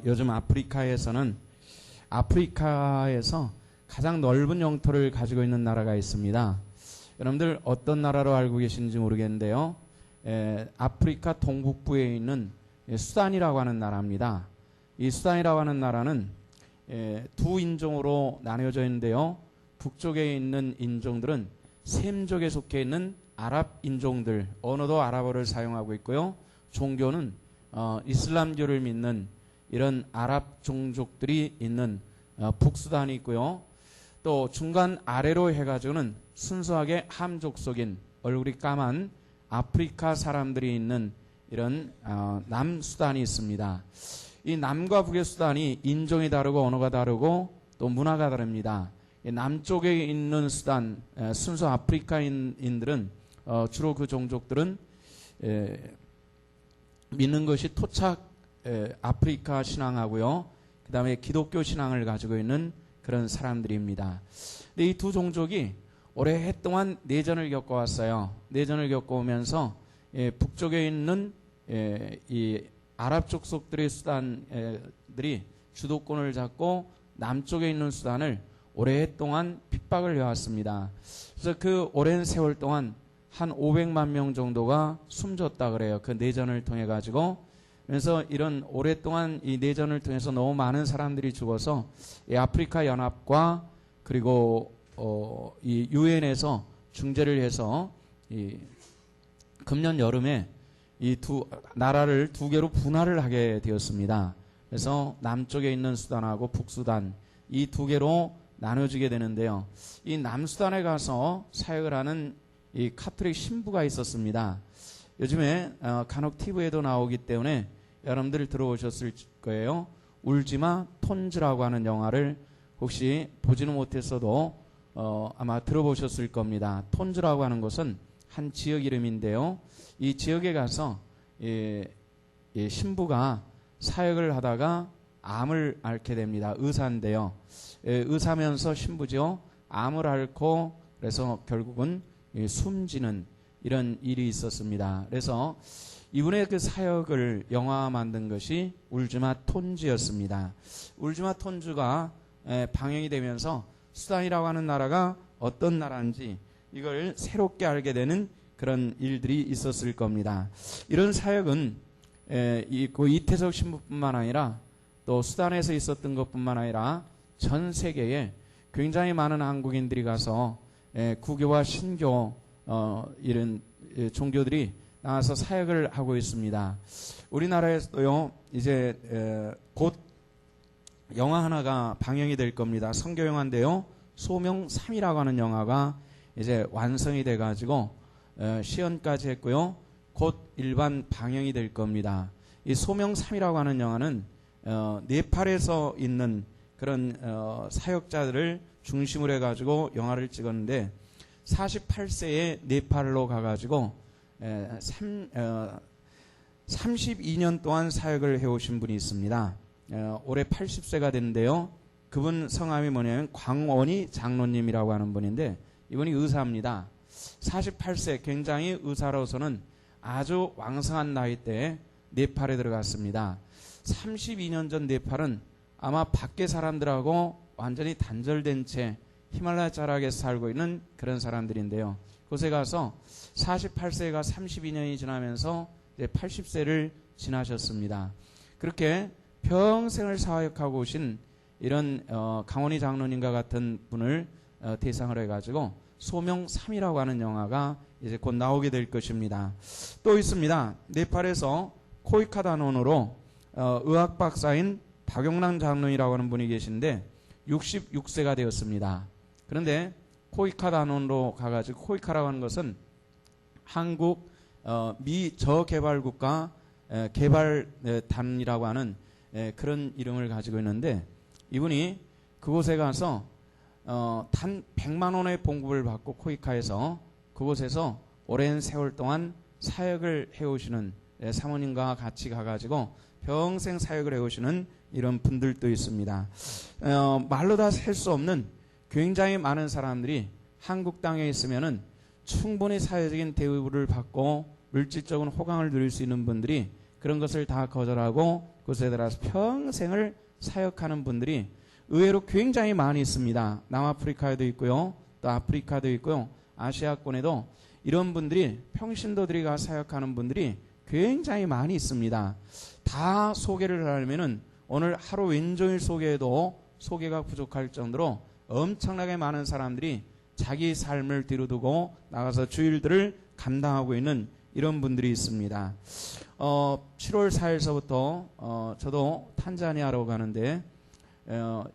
요즘 아프리카에서 가장 넓은 영토를 가지고 있는 나라가 있습니다. 여러분들 어떤 나라로 알고 계신지 모르겠는데요. 아프리카 동북부에 있는 수단이라고 하는 나라입니다. 이 수단이라고 하는 나라는 두 인종으로 나뉘어져 있는데요. 북쪽에 있는 인종들은 셈족에 속해 있는 아랍 인종들, 언어도 아랍어를 사용하고 있고요. 종교는 이슬람교를 믿는 이런 아랍 종족들이 있는 북수단이 있고요. 또 중간 아래로 해가지고는 순수하게 함족속인 얼굴이 까만 아프리카 사람들이 있는 이런 남수단이 있습니다. 이 남과 북의 수단이 인종이 다르고 언어가 다르고 또 문화가 다릅니다. 남쪽에 있는 수단, 순수 아프리카인들은 주로 그 종족들은 믿는 것이 토착 아프리카 신앙하고요. 그 다음에 기독교 신앙을 가지고 있는 그런 사람들입니다. 근데 이 두 종족이 오랫동안 내전을 겪어왔어요. 내전을 겪어오면서 북쪽에 있는 이 아랍 족속들의 수단들이 주도권을 잡고 남쪽에 있는 수단을 오랫동안 핍박을 해왔습니다. 그래서 그 오랜 세월 동안 한 500만 명 정도가 숨졌다 그래요. 그 내전을 통해 가지고. 그래서 이런 오랫동안 이 내전을 통해서 너무 많은 사람들이 죽어서 이 아프리카 연합과 그리고 이 유엔에서 중재를 해서 이 금년 여름에 이 두 나라를 두 개로 분할을 하게 되었습니다. 그래서 남쪽에 있는 수단하고 북수단 이 두 개로 나눠지게 되는데요. 이 남수단에 가서 사역을 하는 이 카톨릭 신부가 있었습니다. 요즘에 간혹 TV에도 나오기 때문에 여러분들 들어오셨을 거예요. 울지마 톤즈라고 하는 영화를 혹시 보지는 못했어도 아마 들어보셨을 겁니다. 톤즈라고 하는 것은 한 지역 이름인데요. 이 지역에 가서 신부가 사역을 하다가 암을 앓게 됩니다. 의사인데요. 의사면서 신부죠. 암을 앓고 그래서 결국은 숨지는 이런 일이 있었습니다. 그래서 이분의 그 사역을 영화 만든 것이 울지마 톤즈였습니다. 울지마 톤즈가 방영이 되면서 수단이라고 하는 나라가 어떤 나라인지 이걸 새롭게 알게 되는 그런 일들이 있었을 겁니다. 이런 사역은 이태석 신부뿐만 아니라 또 수단에서 있었던 것뿐만 아니라 전 세계에 굉장히 많은 한국인들이 가서 구교와 신교 이런 종교들이 나와서 사역을 하고 있습니다. 우리나라에서도요 이제 곧 영화 하나가 방영이 될 겁니다. 성교 영화인데요. 소명 3이라고 하는 영화가 이제 완성이 돼가지고 시연까지 했고요. 곧 일반 방영이 될 겁니다. 이 소명 3이라고 하는 영화는 네팔에서 있는 그런 사역자들을 중심으로 해가지고 영화를 찍었는데 48세에 네팔로 가가지고 32년 동안 사역을 해오신 분이 있습니다. 올해 80세가 됐는데요. 그분 성함이 뭐냐면 광원희 장로님이라고 하는 분인데 이분이 의사입니다. 48세 굉장히 의사로서는 아주 왕성한 나이 때에 네팔에 들어갔습니다. 32년 전 네팔은 아마 밖에 사람들하고 완전히 단절된 채 히말라야 자락에서 살고 있는 그런 사람들인데요. 그곳에 가서 48세가 32년이 지나면서 이제 80세를 지나셨습니다. 그렇게 평생을 사역하고 오신 이런 강원희 장로님과 같은 분을 대상으로 해가지고 소명 3이라고 하는 영화가 이제 곧 나오게 될 것입니다. 또 있습니다. 네팔에서 코이카단원으로 의학 박사인 박용남 장로이라고 하는 분이 계신데 66세가 되었습니다. 그런데 코이카단원으로 가가지고 코이카라고 하는 것은 한국 미 저개발국가 개발단이라고 하는 그런 이름을 가지고 있는데 이분이 그곳에 가서 단 100만 원의 봉급을 받고 코이카에서 그곳에서 오랜 세월 동안 사역을 해오시는 사모님과 같이 가가지고 평생 사역을 해오시는 이런 분들도 있습니다. 말로 다 셀 수 없는 굉장히 많은 사람들이 한국 땅에 있으면은 충분히 사회적인 대우를 받고 물질적인 호강을 누릴 수 있는 분들이 그런 것을 다 거절하고 그곳에 들어가서 평생을 사역하는 분들이 의외로 굉장히 많이 있습니다. 남아프리카에도 있고요. 또 아프리카도 있고요. 아시아권에도 이런 분들이 평신도들이 가 사역하는 분들이 굉장히 많이 있습니다. 다 소개를 하려면은 오늘 하루 왼종일 소개해도 소개가 부족할 정도로 엄청나게 많은 사람들이 자기 삶을 뒤로두고 나가서 주일들을 감당하고 있는 이런 분들이 있습니다. 7월 4일서부터 저도 탄자니아로 가는데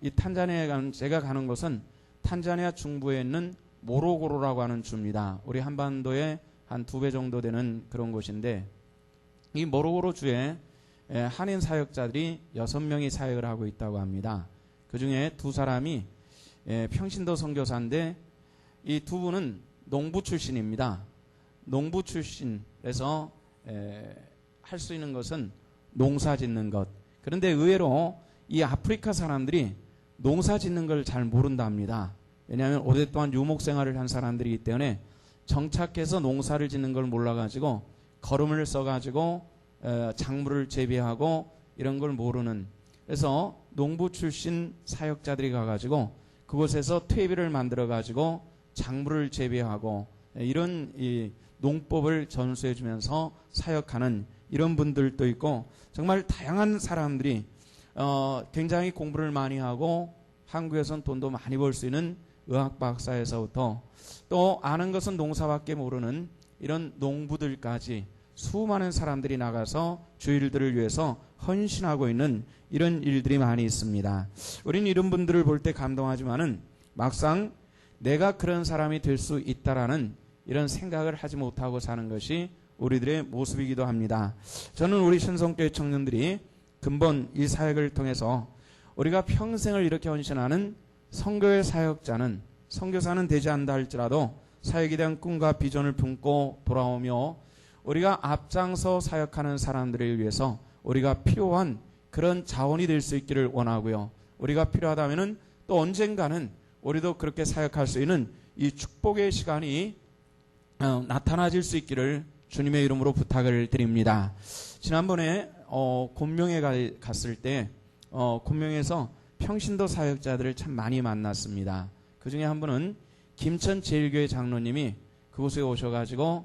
이 탄자니아에 제가 가는 곳은 탄자니아 중부에 있는 모로고로라고 하는 주입니다. 우리 한반도에 한 2배 정도 되는 그런 곳인데 이 모로고로 주에 한인 사역자들이 6명이 사역을 하고 있다고 합니다. 그 중에 2사람이 평신도 선교사인데 이 2분은 농부 출신입니다. 농부 출신에서 할 수 있는 것은 농사 짓는 것. 그런데 의외로 이 아프리카 사람들이 농사 짓는 걸 잘 모른답니다. 왜냐하면 오랫동안 유목 생활을 한 사람들이기 때문에 정착해서 농사를 짓는 걸 몰라가지고 거름을 써가지고 작물을 재배하고 이런 걸 모르는, 그래서 농부 출신 사역자들이 가가지고 그곳에서 퇴비를 만들어가지고 작물을 재배하고 이런 이 농법을 전수해 주면서 사역하는 이런 분들도 있고, 정말 다양한 사람들이 굉장히 공부를 많이 하고 한국에선 돈도 많이 벌 수 있는 의학 박사에서부터 또 아는 것은 농사밖에 모르는 이런 농부들까지 수많은 사람들이 나가서 주일들을 위해서 헌신하고 있는 이런 일들이 많이 있습니다. 우리는 이런 분들을 볼 때 감동하지만은 막상 내가 그런 사람이 될 수 있다라는 이런 생각을 하지 못하고 사는 것이 우리들의 모습이기도 합니다. 저는 우리 신성교회 청년들이 근본 이 사역을 통해서 우리가 평생을 이렇게 헌신하는 선교의 사역자는, 선교사는 되지 않는다 할지라도 사역에 대한 꿈과 비전을 품고 돌아오며 우리가 앞장서 사역하는 사람들을 위해서 우리가 필요한 그런 자원이 될 수 있기를 원하고요. 우리가 필요하다면은 또 언젠가는 우리도 그렇게 사역할 수 있는 이 축복의 시간이 나타나질 수 있기를 주님의 이름으로 부탁을 드립니다. 지난번에 곤명에 갔을 때 곤명에서 평신도 사역자들을 참 많이 만났습니다. 그 중에 한 분은 김천 제일교회 장로님이 그곳에 오셔가지고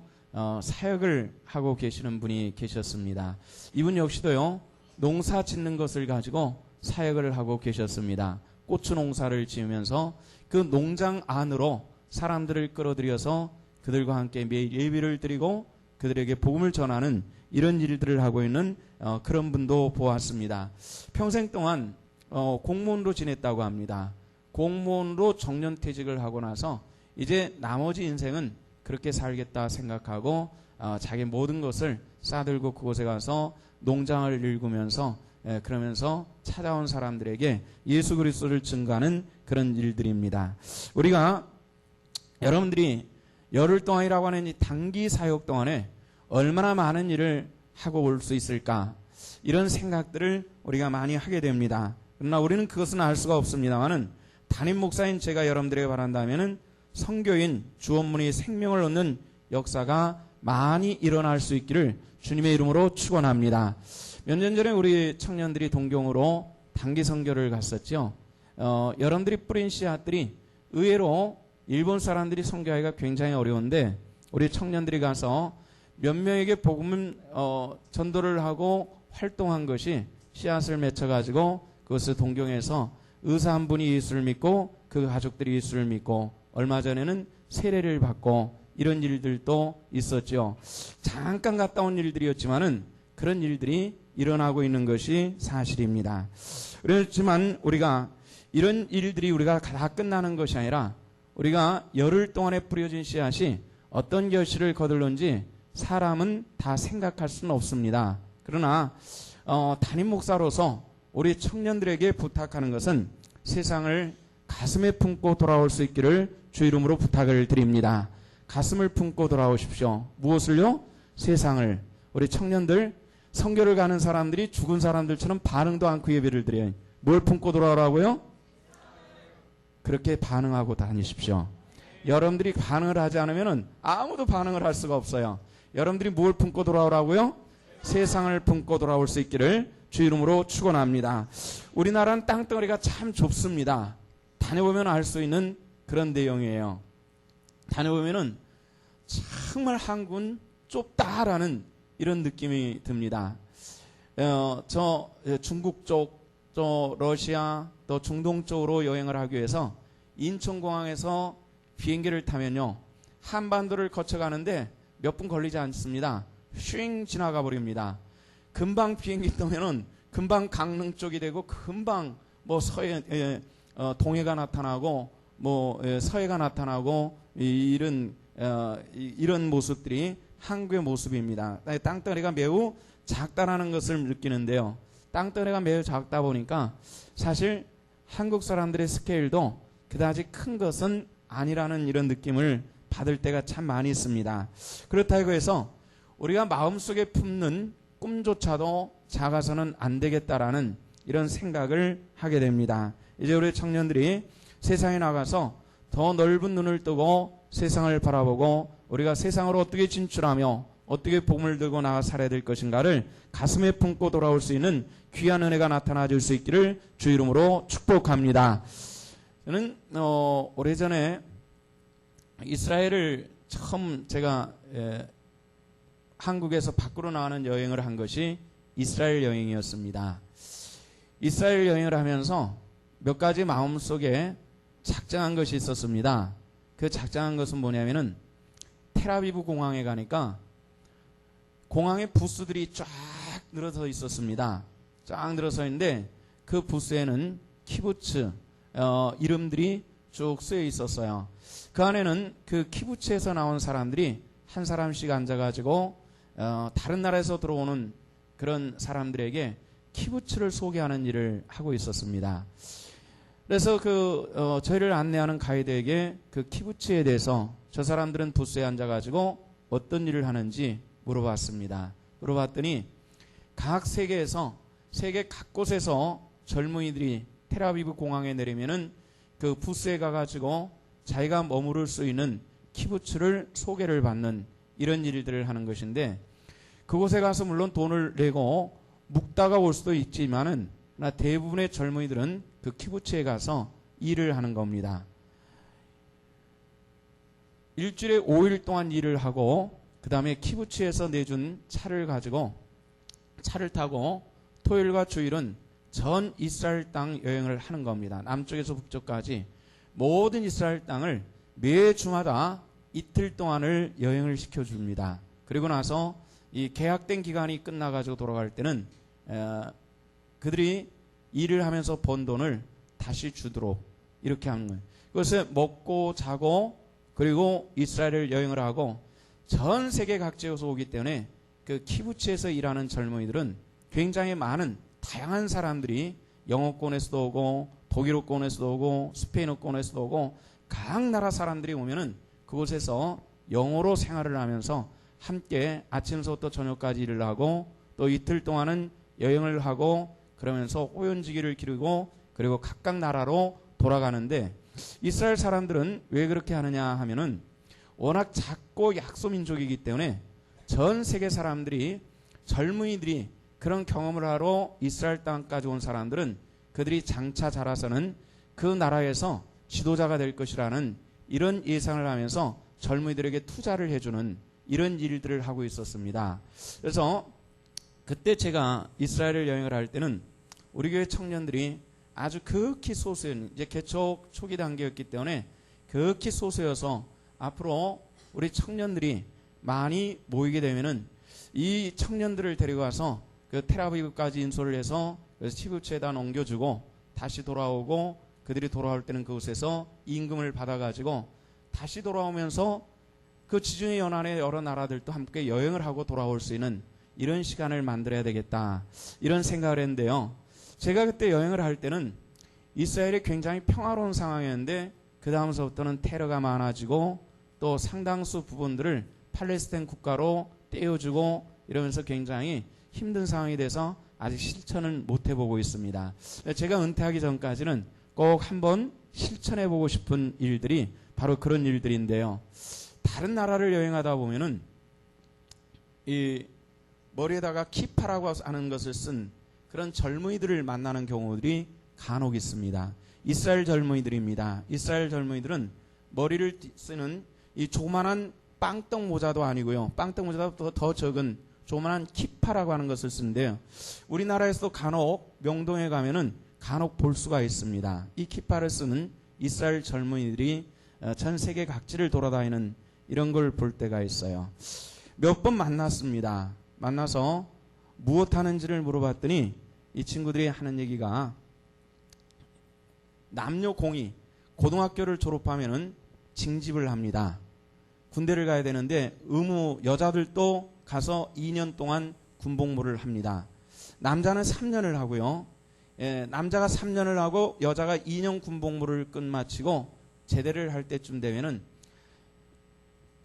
사역을 하고 계시는 분이 계셨습니다. 이분 역시도요, 농사 짓는 것을 가지고 사역을 하고 계셨습니다. 고추 농사를 지으면서 그 농장 안으로 사람들을 끌어들여서 그들과 함께 매일 예배를 드리고 그들에게 복음을 전하는 이런 일들을 하고 있는 그런 분도 보았습니다. 평생 동안 공무원으로 지냈다고 합니다. 공무원으로 정년퇴직을 하고 나서 이제 나머지 인생은 그렇게 살겠다 생각하고 자기 모든 것을 싸들고 그곳에 가서 농장을 일구면서 그러면서 찾아온 사람들에게 예수 그리스도를 증거하는 그런 일들입니다. 우리가 여러분들이 열흘 동안이라고 하는 이 단기 사역 동안에 얼마나 많은 일을 하고 올 수 있을까, 이런 생각들을 우리가 많이 하게 됩니다. 그러나 우리는 그것은 알 수가 없습니다만은 담임 목사인 제가 여러분들에게 바란다면은 선교인 주원문의 생명을 얻는 역사가 많이 일어날 수 있기를 주님의 이름으로 축원합니다. 몇 년 전에 우리 청년들이 동경으로 단기 선교를 갔었죠. 여러분들이 뿌린 씨앗들이 의외로 일본 사람들이 선교하기가 굉장히 어려운데 우리 청년들이 가서 몇 명에게 복음을 전도를 하고 활동한 것이 씨앗을 맺혀가지고 그것을 동경에서 의사 한 분이 예수를 믿고 그 가족들이 예수를 믿고 얼마 전에는 세례를 받고 이런 일들도 있었죠. 잠깐 갔다 온 일들이었지만은 그런 일들이 일어나고 있는 것이 사실입니다. 그렇지만 우리가 이런 일들이 우리가 다 끝나는 것이 아니라 우리가 열흘 동안에 뿌려진 씨앗이 어떤 결실을 거둘는지 사람은 다 생각할 수는 없습니다. 그러나 담임 목사로서 우리 청년들에게 부탁하는 것은 세상을 가슴에 품고 돌아올 수 있기를 주 이름으로 부탁을 드립니다. 가슴을 품고 돌아오십시오. 무엇을요? 세상을. 우리 청년들, 선교를 가는 사람들이 죽은 사람들처럼 반응도 않고 예배를 드려요. 뭘 품고 돌아오라고요? 그렇게 반응하고 다니십시오. 여러분들이 반응을 하지 않으면 아무도 반응을 할 수가 없어요. 여러분들이 뭘 품고 돌아오라고요? 세상을 품고 돌아올 수 있기를 주 이름으로 축원합니다. 우리나라는 땅덩어리가 참 좁습니다. 다녀보면 알 수 있는 그런 내용이에요. 다녀보면은 정말 한국은 좁다라는 이런 느낌이 듭니다. 저 중국 쪽, 또 러시아, 또 중동 쪽으로 여행을 하기 위해서 인천공항에서 비행기를 타면요, 한반도를 거쳐가는데 몇 분 걸리지 않습니다. 쉥 지나가 버립니다. 금방 비행기 떠면은 금방 강릉 쪽이 되고, 금방 뭐 동해가 나타나고, 뭐 서해가 나타나고, 이런 모습들이 한국의 모습입니다. 땅덩어리가 매우 작다라는 것을 느끼는데요. 땅덩어리가 매우 작다 보니까 사실 한국 사람들의 스케일도 그다지 큰 것은 아니라는 이런 느낌을 받을 때가 참 많이 있습니다. 그렇다고 해서 우리가 마음속에 품는 꿈조차도 작아서는 안 되겠다라는 이런 생각을 하게 됩니다. 이제 우리 청년들이 세상에 나가서 더 넓은 눈을 뜨고 세상을 바라보고 우리가 세상으로 어떻게 진출하며 어떻게 복음을 들고 나가 살아야 될 것인가를 가슴에 품고 돌아올 수 있는 귀한 은혜가 나타나 줄 수 있기를 주 이름으로 축복합니다. 저는 오래전에 이스라엘을 처음 제가 한국에서 밖으로 나가는 여행을 한 것이 이스라엘 여행이었습니다. 이스라엘 여행을 하면서 몇 가지 마음속에 작정한 것이 있었습니다. 그 작정한 것은 뭐냐면은 텔아비브 공항에 가니까 공항에 부스들이 쫙 늘어서 있었습니다. 쫙 늘어서 있는데 그 부스에는 키부츠 이름들이 쭉 쓰여 있었어요. 그 안에는 그 키부츠에서 나온 사람들이 한 사람씩 앉아가지고 다른 나라에서 들어오는 그런 사람들에게 키부츠를 소개하는 일을 하고 있었습니다. 그래서 저희를 안내하는 가이드에게 그 키부츠에 대해서 저 사람들은 부스에 앉아가지고 어떤 일을 하는지 물어봤습니다. 물어봤더니 각 세계 각 곳에서 젊은이들이 텔아비브 공항에 내리면은 그 부스에 가가지고 자기가 머무를 수 있는 키부츠를 소개를 받는 이런 일들을 하는 것인데, 그곳에 가서 물론 돈을 내고 묵다가 올 수도 있지만은 대부분의 젊은이들은 그 키부츠에 가서 일을 하는 겁니다. 일주일에 5일 동안 일을 하고 그 다음에 키부츠에서 내준 차를 가지고 차를 타고 토요일과 주일은 전 이스라엘 땅 여행을 하는 겁니다. 남쪽에서 북쪽까지 모든 이스라엘 땅을 매 주마다 이틀 동안을 여행을 시켜줍니다. 그리고 나서 이 계약된 기간이 끝나가지고 돌아갈 때는 그들이 일을 하면서 번 돈을 다시 주도록 이렇게 하는 거예요. 그것을 먹고 자고 그리고 이스라엘을 여행을 하고 전 세계 각지에서 오기 때문에 그 키부츠에서 일하는 젊은이들은 굉장히 많은 다양한 사람들이 영어권에서도 오고 독일어권에서도 오고 스페인어권에서도 오고 각 나라 사람들이 오면은 그곳에서 영어로 생활을 하면서 함께 아침부터 저녁까지 일을 하고 또 이틀 동안은 여행을 하고 그러면서 호연지기를 기르고 그리고 각각 나라로 돌아가는데, 이스라엘 사람들은 왜 그렇게 하느냐 하면은 워낙 작고 약소민족이기 때문에 전 세계 사람들이 젊은이들이 그런 경험을 하러 이스라엘 땅까지 온 사람들은 그들이 장차 자라서는 그 나라에서 지도자가 될 것이라는 이런 예상을 하면서 젊은이들에게 투자를 해주는 이런 일들을 하고 있었습니다. 그래서 그때 제가 이스라엘을 여행을 할 때는 우리 교회 청년들이 아주 극히 소수였는, 이제 개척 초기 단계였기 때문에 극히 소수여서 앞으로 우리 청년들이 많이 모이게 되면은 이 청년들을 데리고 와서 그 텔아비브까지 인솔을 해서 키부츠에다 넘겨주고 다시 돌아오고 그들이 돌아올 때는 그곳에서 임금을 받아가지고 다시 돌아오면서 그 지중해 연안의 여러 나라들도 함께 여행을 하고 돌아올 수 있는 이런 시간을 만들어야 되겠다, 이런 생각을 했는데요. 제가 그때 여행을 할 때는 이스라엘이 굉장히 평화로운 상황이었는데 그 다음서부터는 테러가 많아지고 또 상당수 부분들을 팔레스타인 국가로 떼어주고 이러면서 굉장히 힘든 상황이 돼서 아직 실천을 못 해보고 있습니다. 제가 은퇴하기 전까지는 꼭 한번 실천해보고 싶은 일들이 바로 그런 일들인데요. 다른 나라를 여행하다 보면은 이 머리에다가 키파라고 하는 것을 쓴 그런 젊은이들을 만나는 경우들이 간혹 있습니다. 이스라엘 젊은이들입니다. 이스라엘 젊은이들은 머리를 쓰는 이 조그만한 빵떡 모자도 아니고요. 빵떡 모자보다 더 적은 조그만한 키파라고 하는 것을 쓰는데요. 우리나라에서도 간혹 명동에 가면은 간혹 볼 수가 있습니다. 이 키파를 쓰는 이스라엘 젊은이들이 전 세계 각지를 돌아다니는 이런 걸 볼 때가 있어요. 몇 번 만났습니다. 만나서 무엇 하는지를 물어봤더니 이 친구들이 하는 얘기가 남녀 공이 고등학교를 졸업하면은 징집을 합니다. 군대를 가야 되는데 의무 여자들도 가서 2년 동안 군복무를 합니다. 남자는 3년을 하고요. 남자가 3년을 하고 여자가 2년 군복무를 끝마치고 제대를 할 때쯤 되면은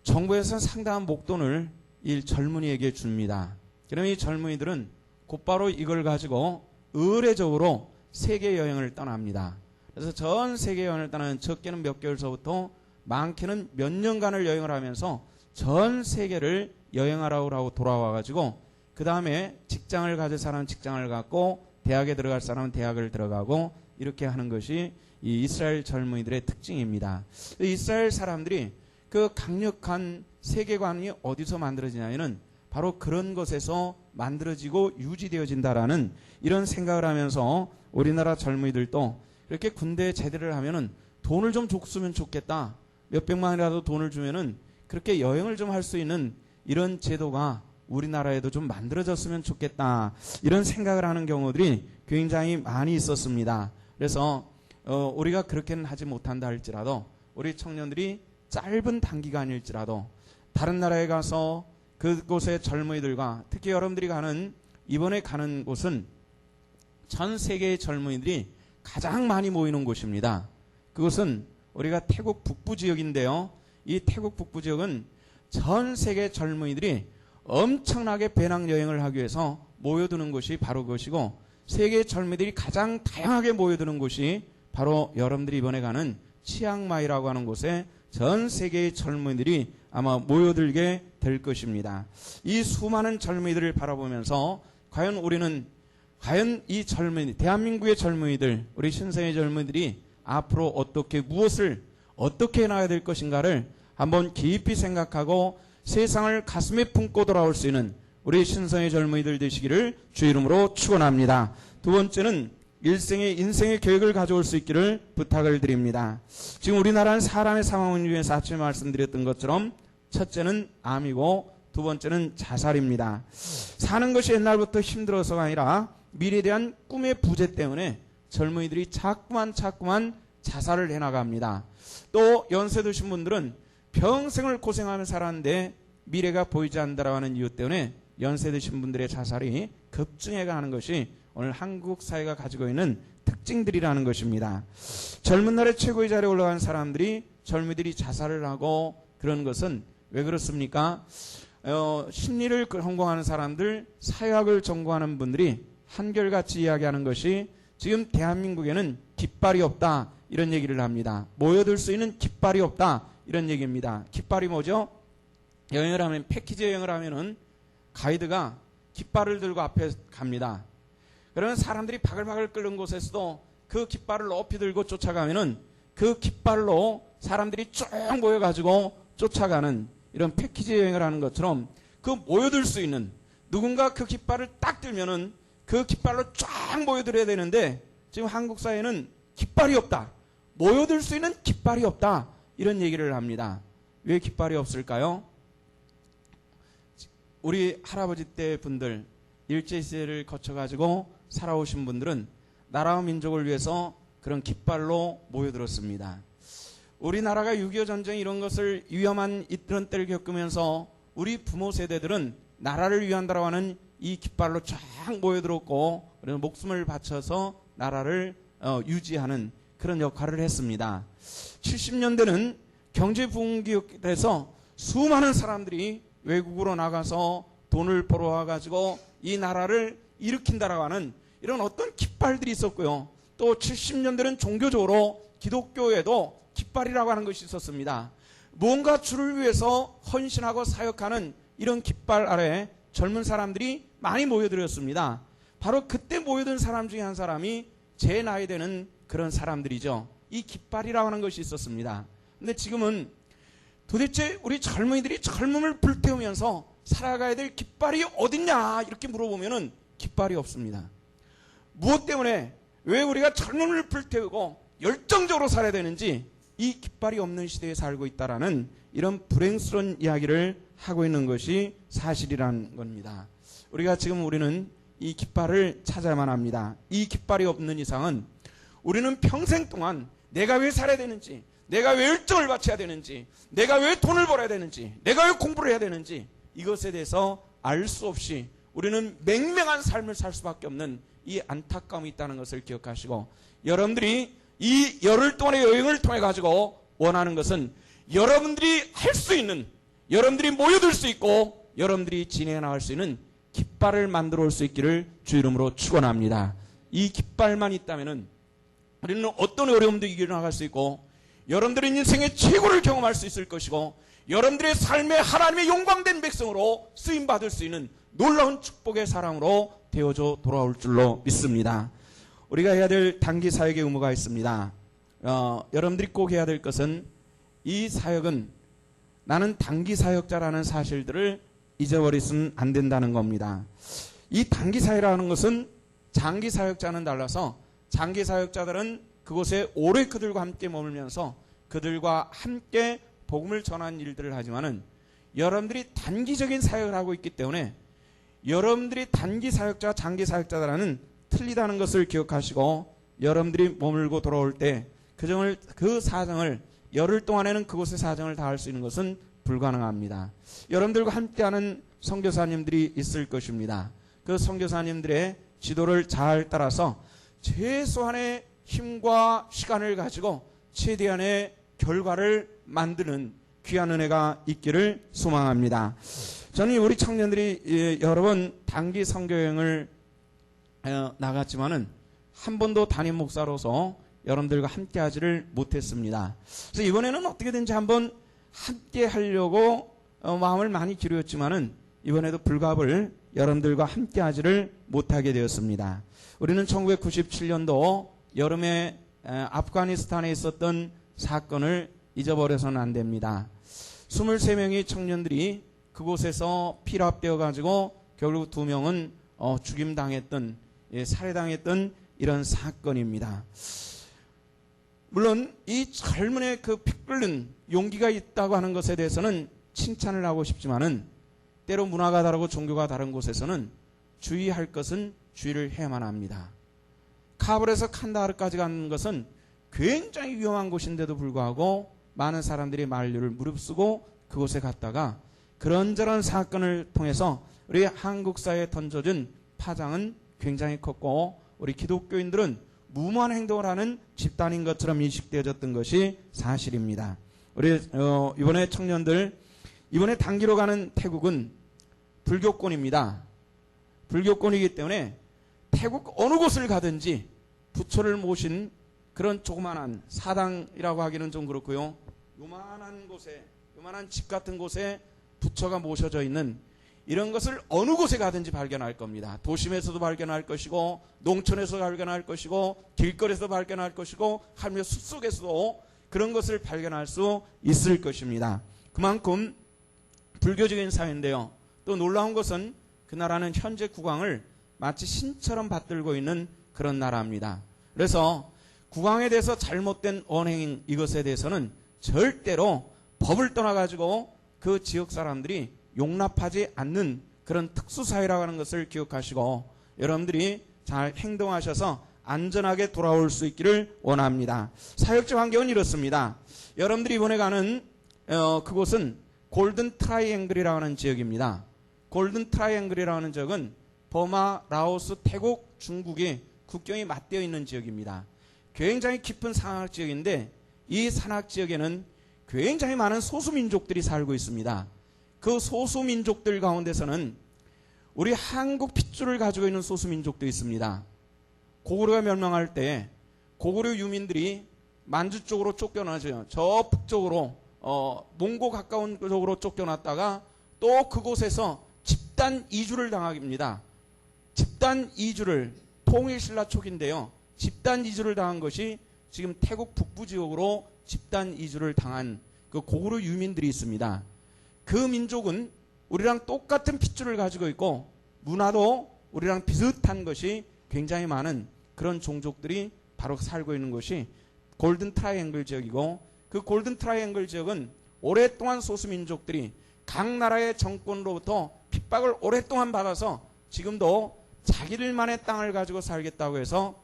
정부에서 상당한 목돈을 이 젊은이에게 줍니다. 그럼 이 젊은이들은 곧바로 이걸 가지고 의례적으로 세계 여행을 떠납니다. 그래서 전 세계 여행을 떠나는 적게는 몇 개월서부터 많게는 몇 년간을 여행을 하면서 전 세계를 여행하라고 돌아와가지고 그 다음에 직장을 가질 사람은 직장을 갖고 대학에 들어갈 사람은 대학을 들어가고 이렇게 하는 것이 이 이스라엘 젊은이들의 특징입니다. 이스라엘 사람들이 그 강력한 세계관이 어디서 만들어지냐면은 바로 그런 것에서 만들어지고 유지되어진다라는 이런 생각을 하면서 우리나라 젊은이들도 이렇게 군대에 제대를 하면은 돈을 좀 줬으면 좋겠다. 몇백만 원이라도 돈을 주면은 그렇게 여행을 좀 할 수 있는 이런 제도가 우리나라에도 좀 만들어졌으면 좋겠다. 이런 생각을 하는 경우들이 굉장히 많이 있었습니다. 그래서 우리가 그렇게는 하지 못한다 할지라도 우리 청년들이 짧은 단기간일지라도 다른 나라에 가서 그곳의 젊은이들과 특히 여러분들이 이번에 가는 곳은 전 세계의 젊은이들이 가장 많이 모이는 곳입니다. 그곳은 우리가 태국 북부 지역인데요. 이 태국 북부 지역은 전 세계 젊은이들이 엄청나게 배낭여행을 하기 위해서 모여드는 곳이 바로 그것이고 세계 젊은이들이 가장 다양하게 모여드는 곳이 바로 여러분들이 이번에 가는 치앙마이라고 하는 곳에 전 세계의 젊은이들이 아마 모여들게 될 것입니다. 이 수많은 젊은이들을 바라보면서 과연 이 젊은이, 대한민국의 젊은이들, 우리 신생의 젊은이들이 앞으로 무엇을 어떻게 해나가야 될 것인가를 한번 깊이 생각하고 세상을 가슴에 품고 돌아올 수 있는 우리 신성의 젊은이들 되시기를 주 이름으로 축원합니다. 두 번째는 인생의 계획을 가져올 수 있기를 부탁을 드립니다. 지금 우리나라는 사람의 상황 중에서 아침에 말씀드렸던 것처럼 첫째는 암이고 두 번째는 자살입니다. 사는 것이 옛날부터 힘들어서가 아니라 미래에 대한 꿈의 부재 때문에 젊은이들이 자꾸만 자살을 해나갑니다. 또 연세 드신 분들은 평생을 고생하며 살았는데 미래가 보이지 않는다라고 하는 이유 때문에 연세 드신 분들의 자살이 급증해 가는 것이 오늘 한국 사회가 가지고 있는 특징들이라는 것입니다. 젊은 날에 최고의 자리에 올라간 사람들이 젊은이들이 자살을 하고 그런 것은 왜 그렇습니까? 심리를 전공하는 사람들, 사회학을 전공하는 분들이 한결같이 이야기하는 것이 지금 대한민국에는 깃발이 없다 이런 얘기를 합니다. 모여들 수 있는 깃발이 없다 이런 얘기입니다. 깃발이 뭐죠? 여행을 하면 패키지 여행을 하면은 가이드가 깃발을 들고 앞에 갑니다. 그러면 사람들이 바글바글 끓는 곳에서도 그 깃발을 높이 들고 쫓아가면은 그 깃발로 사람들이 쭉 모여가지고 쫓아가는 이런 패키지 여행을 하는 것처럼 그 모여들 수 있는 누군가 그 깃발을 딱 들면은 그 깃발로 쫙 모여들어야 되는데 지금 한국 사회는 깃발이 없다. 모여들 수 있는 깃발이 없다. 이런 얘기를 합니다. 왜 깃발이 없을까요? 우리 할아버지 때 분들 일제시대를 거쳐가지고 살아오신 분들은 나라와 민족을 위해서 그런 깃발로 모여들었습니다. 우리나라가 6.25 전쟁 이런 것을 위험한 이런 때를 겪으면서 우리 부모 세대들은 나라를 위한다라고 하는 이 깃발로 쫙 모여들었고 그래서 목숨을 바쳐서 나라를 유지하는 그런 역할을 했습니다. 70년대는 경제 부흥기에서 수많은 사람들이 외국으로 나가서 돈을 벌어와가지고 이 나라를 일으킨다라고 하는 이런 어떤 깃발들이 있었고요. 또 70년대는 종교적으로 기독교에도 깃발이라고 하는 것이 있었습니다. 무언가 주를 위해서 헌신하고 사역하는 이런 깃발 아래 젊은 사람들이 많이 모여들었습니다. 바로 그때 모여든 사람 중에 한 사람이 제 나이 되는 그런 사람들이죠. 이 깃발이라고 하는 것이 있었습니다. 근데 지금은 도대체 우리 젊은이들이 젊음을 불태우면서 살아가야 될 깃발이 어딨냐 이렇게 물어보면은 깃발이 없습니다. 무엇 때문에 왜 우리가 젊음을 불태우고 열정적으로 살아야 되는지 이 깃발이 없는 시대에 살고 있다라는 이런 불행스러운 이야기를 하고 있는 것이 사실이라는 겁니다. 우리는 이 깃발을 찾아야만 합니다. 이 깃발이 없는 이상은 우리는 평생 동안 내가 왜 살아야 되는지, 내가 왜 열정을 바쳐야 되는지, 내가 왜 돈을 벌어야 되는지, 내가 왜 공부를 해야 되는지 이것에 대해서 알 수 없이 우리는 맹맹한 삶을 살 수밖에 없는 이 안타까움이 있다는 것을 기억하시고, 여러분들이 이 열흘 동안의 여행을 통해 가지고 원하는 것은 여러분들이 할 수 있는, 여러분들이 모여들 수 있고 여러분들이 진행해 나갈 수 있는 깃발을 만들어 올 수 있기를 주 이름으로 축원합니다. 이 깃발만 있다면은 우리는 어떤 어려움도 이겨나갈 수 있고 여러분들의 인생의 최고를 경험할 수 있을 것이고 여러분들의 삶에 하나님의 영광된 백성으로 쓰임받을 수 있는 놀라운 축복의 사랑으로 되어져 돌아올 줄로 믿습니다. 우리가 해야 될 단기 사역의 의무가 있습니다. 여러분들이 꼭 해야 될 것은 이 사역은 나는 단기 사역자라는 사실들을 잊어버리면 안 된다는 겁니다. 이 단기 사역이라는 것은 장기 사역자는 달라서 장기 사역자들은 그곳에 오래 그들과 함께 머물면서 그들과 함께 복음을 전하는 일들을 하지만은 여러분들이 단기적인 사역을 하고 있기 때문에 여러분들이 단기 사역자와 장기 사역자라는 틀리다는 것을 기억하시고 여러분들이 머물고 돌아올 때 그 사정을 열흘 동안에는 그곳의 사정을 다할 수 있는 것은 불가능합니다. 여러분들과 함께하는 선교사님들이 있을 것입니다. 그 선교사님들의 지도를 잘 따라서 최소한의 힘과 시간을 가지고 최대한의 결과를 만드는 귀한 은혜가 있기를 소망합니다. 저는 우리 청년들이 여러 번 단기 선교여행을 나갔지만은 한 번도 담임 목사로서 여러분들과 함께 하지를 못했습니다. 그래서 이번에는 어떻게든지 한번 함께 하려고 마음을 많이 기울였지만은 이번에도 불갑을 여러분들과 함께 하지를 못하게 되었습니다. 우리는 1997년도 여름에 아프가니스탄에 있었던 사건을 잊어버려서는 안 됩니다. 23명의 청년들이 그곳에서 피랍되어 가지고 결국 2명은 죽임당했던, 살해당했던 이런 사건입니다. 물론 이 젊은의 그 피 끓는 용기가 있다고 하는 것에 대해서는 칭찬을 하고 싶지만은 때로 문화가 다르고 종교가 다른 곳에서는 주의할 것은 주의를 해야만 합니다. 카불에서 칸다하르까지 가는 것은 굉장히 위험한 곳인데도 불구하고 많은 사람들이 만류를 무릅쓰고 그곳에 갔다가 그런저런 사건을 통해서 우리 한국 사회에 던져진 파장은 굉장히 컸고 우리 기독교인들은 무모한 행동을 하는 집단인 것처럼 인식되어졌던 것이 사실입니다. 우리 이번에 청년들 이번에 단기로 가는 태국은 불교권입니다. 불교권이기 때문에 태국 어느 곳을 가든지 부처를 모신 그런 조그만한 사당이라고 하기는 좀 그렇고요. 요만한 곳에, 요만한 집 같은 곳에 부처가 모셔져 있는 이런 것을 어느 곳에 가든지 발견할 겁니다. 도심에서도 발견할 것이고 농촌에서 발견할 것이고 길거리에서 발견할 것이고 하며 숲속에서도 그런 것을 발견할 수 있을 것입니다. 그만큼 불교적인 사회인데요. 또 놀라운 것은 그 나라는 현재 국왕을 마치 신처럼 받들고 있는 그런 나라입니다. 그래서 국왕에 대해서 잘못된 언행 이것에 대해서는 절대로 법을 떠나가지고 그 지역 사람들이 용납하지 않는 그런 특수사회라고 하는 것을 기억하시고 여러분들이 잘 행동하셔서 안전하게 돌아올 수 있기를 원합니다. 사역적 환경은 이렇습니다. 여러분들이 이번에 가는 그곳은 골든 트라이앵글이라고 하는 지역입니다. 골든 트라이앵글이라고 하는 지역은 버마, 라오스, 태국, 중국이 국경이 맞대어 있는 지역입니다. 굉장히 깊은 산악 지역인데 이 산악 지역에는 굉장히 많은 소수민족들이 살고 있습니다. 그 소수민족들 가운데서는 우리 한국 핏줄을 가지고 있는 소수민족도 있습니다. 고구려가 멸망할 때 고구려 유민들이 만주 쪽으로 쫓겨나죠. 저 북쪽으로 몽고 가까운 쪽으로 쫓겨났다가 또 그곳에서 집단 이주를 당합니다. 집단 집단 이주를 통일신라 초기인데요. 집단 이주를 당한 것이 지금 태국 북부 지역으로 집단 이주를 당한 그 고구려 유민들이 있습니다. 그 민족은 우리랑 똑같은 핏줄을 가지고 있고 문화도 우리랑 비슷한 것이 굉장히 많은 그런 종족들이 바로 살고 있는 것이 골든 트라이앵글 지역이고, 그 골든 트라이앵글 지역은 오랫동안 소수민족들이 각 나라의 정권으로부터 핍박을 오랫동안 받아서 지금도 자기들만의 땅을 가지고 살겠다고 해서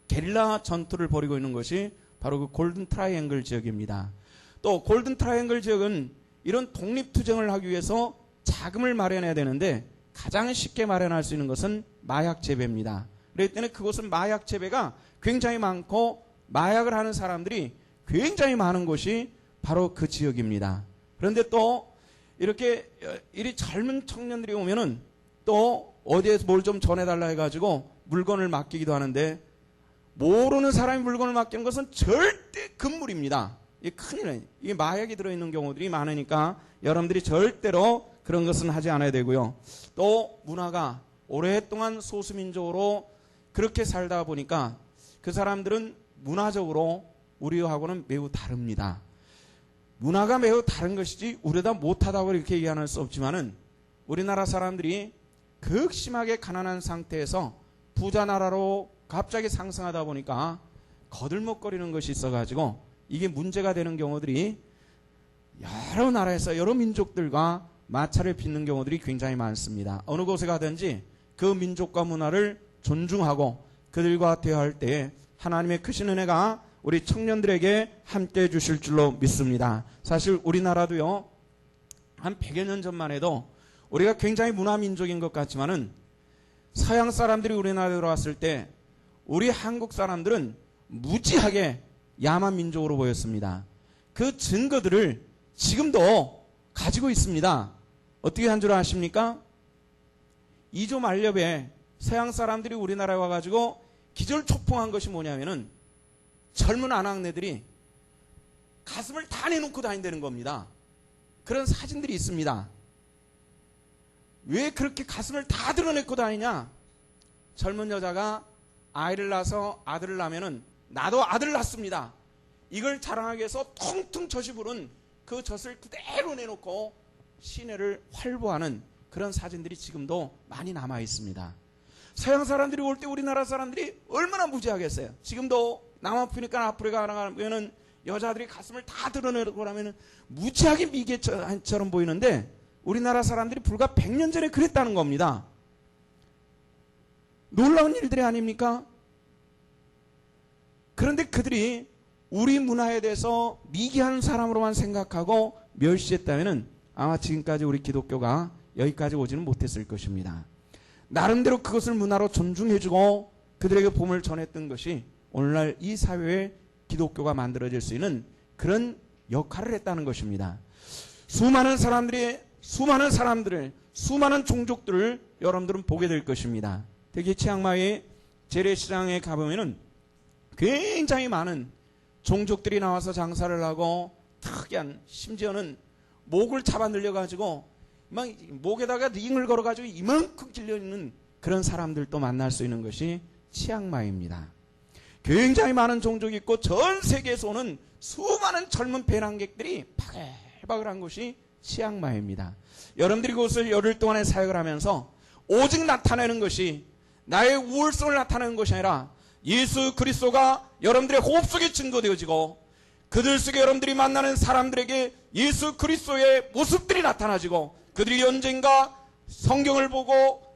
게릴라 전투를 벌이고 있는 것이 바로 그 골든 트라이앵글 지역입니다. 또 골든 트라이앵글 지역은 이런 독립투쟁을 하기 위해서 자금을 마련해야 되는데 가장 쉽게 마련할 수 있는 것은 마약 재배입니다. 그렇기 때문에 그곳은 마약 재배가 굉장히 많고 마약을 하는 사람들이 굉장히 많은 곳이 바로 그 지역입니다. 그런데 또 이렇게 이리 젊은 청년들이 오면은 또 어디에서 뭘 좀 전해달라 해가지고 물건을 맡기기도 하는데, 모르는 사람이 물건을 맡기는 것은 절대 금물입니다. 이게 큰일이에요. 이게 마약이 들어있는 경우들이 많으니까 여러분들이 절대로 그런 것은 하지 않아야 되고요. 또 문화가 오랫동안 소수민족으로 그렇게 살다 보니까 그 사람들은 문화적으로 우리하고는 매우 다릅니다. 문화가 매우 다른 것이지 우리보다 못하다고 이렇게 얘기할 수 없지만은, 우리나라 사람들이 극심하게 가난한 상태에서 부자 나라로 갑자기 상승하다 보니까 거들먹거리는 것이 있어가지고 이게 문제가 되는 경우들이 여러 나라에서 여러 민족들과 마찰을 빚는 경우들이 굉장히 많습니다. 어느 곳에 가든지 그 민족과 문화를 존중하고 그들과 대화할 때 하나님의 크신 은혜가 우리 청년들에게 함께 해 주실 줄로 믿습니다. 사실 우리나라도요, 한 100여 년 전만 해도 우리가 굉장히 문화민족인 것 같지만은 서양 사람들이 우리나라에 들어왔을 때 우리 한국 사람들은 무지하게 야만 민족으로 보였습니다. 그 증거들을 지금도 가지고 있습니다. 어떻게 한 줄 아십니까? 2조 말렵에 서양 사람들이 우리나라에 와가지고 기절초풍한 것이 뭐냐면은 젊은 아낙네들이 가슴을 다 내놓고 다닌다는 겁니다. 그런 사진들이 있습니다. 왜 그렇게 가슴을 다 드러내고 다니냐? 젊은 여자가 아이를 낳아서 아들을 낳으면은 나도 아들 낳습니다. 이걸 자랑하기 위해서 퉁퉁 젖이 부른 그 젖을 그대로 내놓고 시내를 활보하는 그런 사진들이 지금도 많이 남아 있습니다. 서양 사람들이 올 때 우리나라 사람들이 얼마나 무지하겠어요. 지금도 남아프리카, 아프리카 가면은 여자들이 가슴을 다 드러내고 나면은 무지하게 미개처럼 보이는데, 우리나라 사람들이 불과 100년 전에 그랬다는 겁니다. 놀라운 일들이 아닙니까? 그런데 그들이 우리 문화에 대해서 미개한 사람으로만 생각하고 멸시했다면 아마 지금까지 우리 기독교가 여기까지 오지는 못했을 것입니다. 나름대로 그것을 문화로 존중해주고 그들에게 복음을 전했던 것이 오늘날 이 사회에 기독교가 만들어질 수 있는 그런 역할을 했다는 것입니다. 수많은 사람들을 수많은 종족들을 여러분들은 보게 될 것입니다. 특히 치앙마이 재래시장에 가보면은 굉장히 많은 종족들이 나와서 장사를 하고, 특이한, 심지어는 목을 잡아 늘려가지고 막 목에다가 링을 걸어가지고 이만큼 길려있는 그런 사람들도 만날 수 있는 것이 치앙마이입니다. 굉장히 많은 종족이 있고 전 세계에서 오는 수많은 젊은 배낭객들이 바글바글한 곳이 치앙마이입니다. 여러분들이 그곳을 열흘 동안의 사역을 하면서 오직 나타내는 것이 나의 우월성을 나타내는 것이 아니라 예수 그리스도가 여러분들의 호흡 속에 증거되어지고 그들 속에 여러분들이 만나는 사람들에게 예수 그리스도의 모습들이 나타나지고 그들이 언젠가 성경을 보고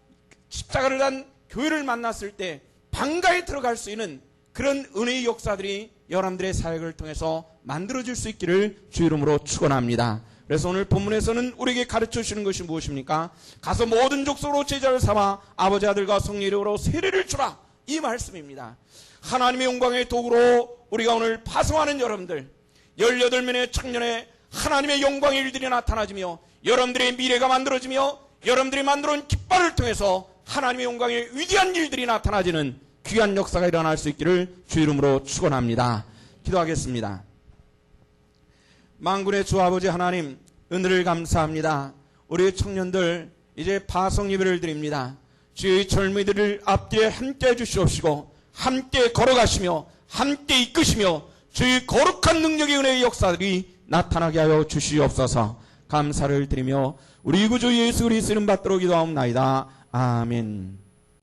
십자가를 단 교회를 만났을 때 방가에 들어갈 수 있는 그런 은혜의 역사들이 여러분들의 사역을 통해서 만들어질 수 있기를 주 이름으로 축원합니다. 그래서 오늘 본문에서는 우리에게 가르쳐 주시는 것이 무엇입니까? 가서 모든 족속으로 제자를 삼아 아버지 아들과 성령 이름으로 세례를 주라, 이 말씀입니다. 하나님의 영광의 도구로 우리가 오늘 파송하는 여러분들, 18명의 청년의 하나님의 영광의 일들이 나타나지며 여러분들의 미래가 만들어지며 여러분들이 만들어온 깃발을 통해서 하나님의 영광의 위대한 일들이 나타나지는 귀한 역사가 일어날 수 있기를 주 이름으로 축원합니다. 기도하겠습니다. 만군의 주 아버지 하나님, 은혜를 감사합니다. 우리 청년들 이제 파송 예배를 드립니다. 주의 젊은이들을 앞뒤에 함께 해주시옵시고 함께 걸어가시며 함께 이끄시며 주의 거룩한 능력의 은혜의 역사들이 나타나게 하여 주시옵소서. 감사를 드리며 우리 구주 예수 그리스도를 받도록 기도하옵나이다. 아멘.